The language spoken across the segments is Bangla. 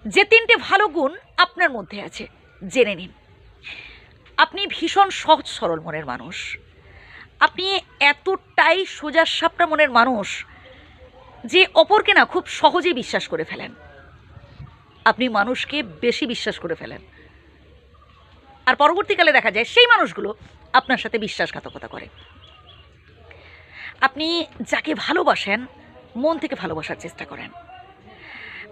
যে 3টে ভালো গুণ আপনার মধ্যে আছে জেনে নিন। আপনি ভীষণ সহজ সরল মনের মানুষ। আপনি এতটাই সোজা সাপটা মনের মানুষ যে অপরকে না খুব সহজেই বিশ্বাস করে ফেলেন। আপনি মানুষকে বেশি বিশ্বাস করে ফেলেন, আর পরবর্তীকালে দেখা যায় সেই মানুষগুলো আপনার সাথে বিশ্বাসঘাতকতা করে। আপনি যাকে ভালোবাসেন মন থেকে ভালোবাসার চেষ্টা করেন,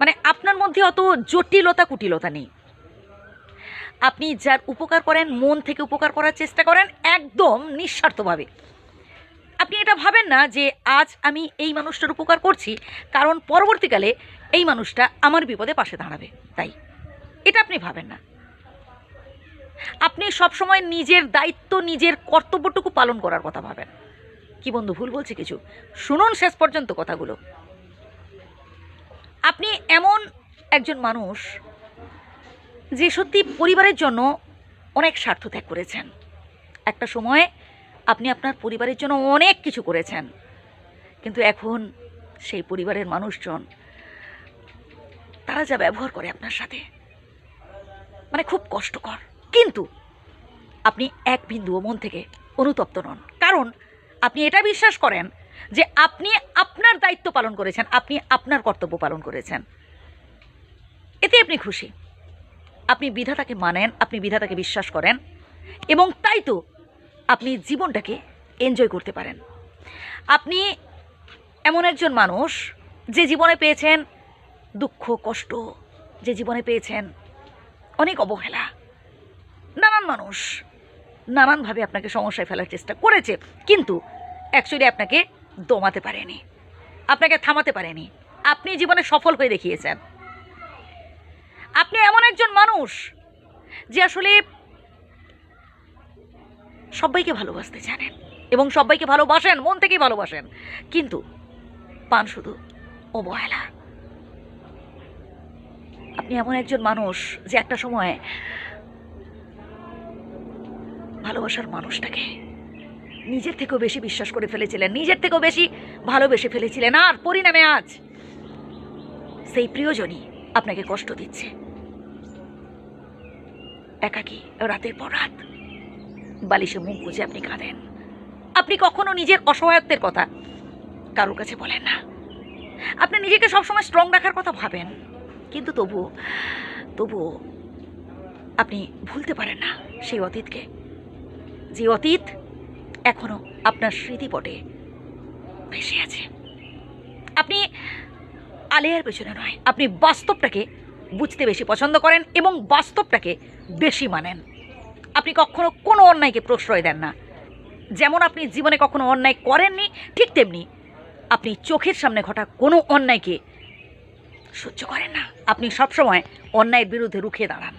মানে আপনার মধ্যে অত জটিলতা কুটিলতা নেই। আপনি যার উপকার করেন মন থেকে উপকার করার চেষ্টা করেন, একদম নিঃস্বার্থভাবে। আপনি এটা ভাবেন না যে আজ আমি এই মানুষটার উপকার করছি কারণ পরবর্তীকালে এই মানুষটা আমার বিপদে পাশে দাঁড়াবে, তাই এটা আপনি ভাবেন না। আপনি সবসময় নিজের দায়িত্ব নিজের কর্তব্যটুকু পালন করার কথা ভাবেন। কি বন্ধু, ভুল বলছি কিছু? শুনুন শেষ পর্যন্ত কথাগুলো। আপনি এমন একজন মানুষ যে সত্যি পরিবারের জন্য অনেক স্বার্থ ত্যাগ করেছেন। একটা সময়ে আপনি আপনার পরিবারের জন্য অনেক কিছু করেছেন, কিন্তু এখন সেই পরিবারের মানুষজন তারা যা ব্যবহার করে আপনার সাথে, মানে খুব কষ্টকর। কিন্তু আপনি এক বিন্দুও মন থেকে অনুতপ্ত নন, কারণ আপনি এটা বিশ্বাস করেন যে আপনি আপনার দায়িত্ব পালন করেছেন, আপনি আপনার কর্তব্য পালন করেছেন, এতে আপনি খুশি। আপনি বিধাতাকে মানেন, আপনি বিধাতাকে বিশ্বাস করেন, এবং তাই তো আপনি জীবনটাকে এনজয় করতে পারেন। আপনি এমন একজন মানুষ যে জীবনে পেয়েছেন দুঃখ কষ্ট, যে জীবনে পেয়েছেন অনেক অবহেলা, নানান মানুষ নানানভাবে আপনাকে সমস্যায় ফেলার চেষ্টা করেছে, কিন্তু অ্যাকচুয়ালি আপনাকে দমাতে পারেনি, আপনাকে থামাতে পারেনি। আপনি জীবনে সফল হয়ে দেখিয়েছেন। আপনি এমন একজন মানুষ যে আসলে সবাইকে ভালোবাসতে জানেন এবং সবাইকে ভালোবাসেন, মন থেকেই ভালোবাসেন, কিন্তু পান শুধু অবহেলা। আপনি এমন একজন মানুষ যে একটা সময় ভালোবাসার মানুষটাকে নিজের থেকেও বেশি বিশ্বাস করে ফেলেছিলেন, নিজের থেকেও বেশি ভালোবেসে ফেলেছিলেন, আর পরিণামে আজ সেই প্রিয়জনই আপনাকে কষ্ট দিচ্ছে। একাকী রাতের পর রাত বালিশে মুখ গুজে আপনি কাঁদেন। আপনি কখনো নিজের অসহায়ত্বের কথা কারোর কাছে বলেন না। আপনি নিজেকে সবসময় স্ট্রং রাখার কথা ভাবেন, কিন্তু তবুও আপনি ভুলতে পারেন না সেই অতীতকে, যে অতীত এখনো আপনার স্মৃতিপটে ভেসে আছে। আপনি আলেয়ার পেছনে নয়, আপনি বাস্তবটাকে বুঝতে বেশি পছন্দ করেন এবং বাস্তবটাকে বেশি মানেন। আপনি কখনো কোনো অন্যায়কে প্রশ্রয় দেন না। যেমন আপনি জীবনে কখনো অন্যায় করেননি, ঠিক তেমনি আপনি চোখের সামনে ঘটা কোনো অন্যায়কে সহ্য করেন না। আপনি সবসময় অন্যায়ের বিরুদ্ধে রুখে দাঁড়ান।